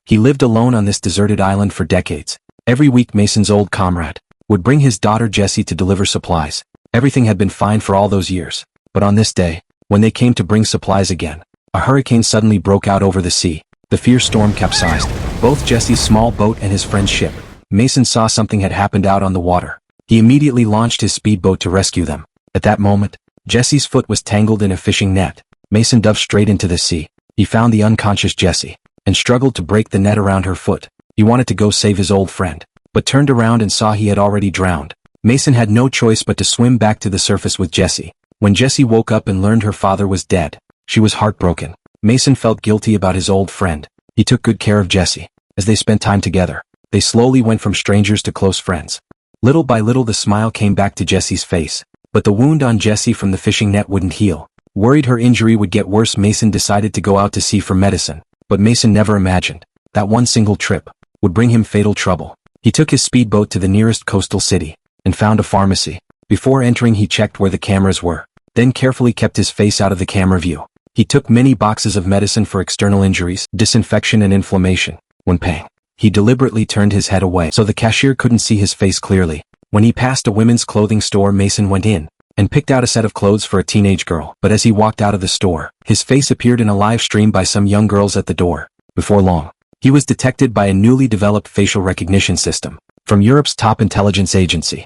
He lived alone on this deserted island for decades. Every week Mason's old comrade would bring his daughter Jessie to deliver supplies. Everything had been fine for all those years. But on this day, when they came to bring supplies again, a hurricane suddenly broke out over the sea. The fierce storm capsized both Jesse's small boat and his friend's ship. Mason saw something had happened out on the water. He immediately launched his speedboat to rescue them. At that moment, Jesse's foot was tangled in a fishing net. Mason dove straight into the sea. He found the unconscious Jessie and struggled to break the net around her foot. He wanted to go save his old friend, but turned around and saw he had already drowned. Mason had no choice but to swim back to the surface with Jessie. When Jessie woke up and learned her father was dead, she was heartbroken. Mason felt guilty about his old friend. He took good care of Jessie. As they spent time together, they slowly went from strangers to close friends. Little by little the smile came back to Jessie's face, but the wound on Jessie from the fishing net wouldn't heal. Worried her injury would get worse, Mason decided to go out to sea for medicine. But Mason never imagined that one single trip would bring him fatal trouble. He took his speedboat to the nearest coastal city and found a pharmacy. Before entering, he checked where the cameras were, then carefully kept his face out of the camera view. He took many boxes of medicine for external injuries, disinfection and inflammation. When paying, he deliberately turned his head away so the cashier couldn't see his face clearly. When he passed a women's clothing store, Mason went in and picked out a set of clothes for a teenage girl. But as he walked out of the store, his face appeared in a live stream by some young girls at the door. Before long, he was detected by a newly developed facial recognition system from Europe's top intelligence agency.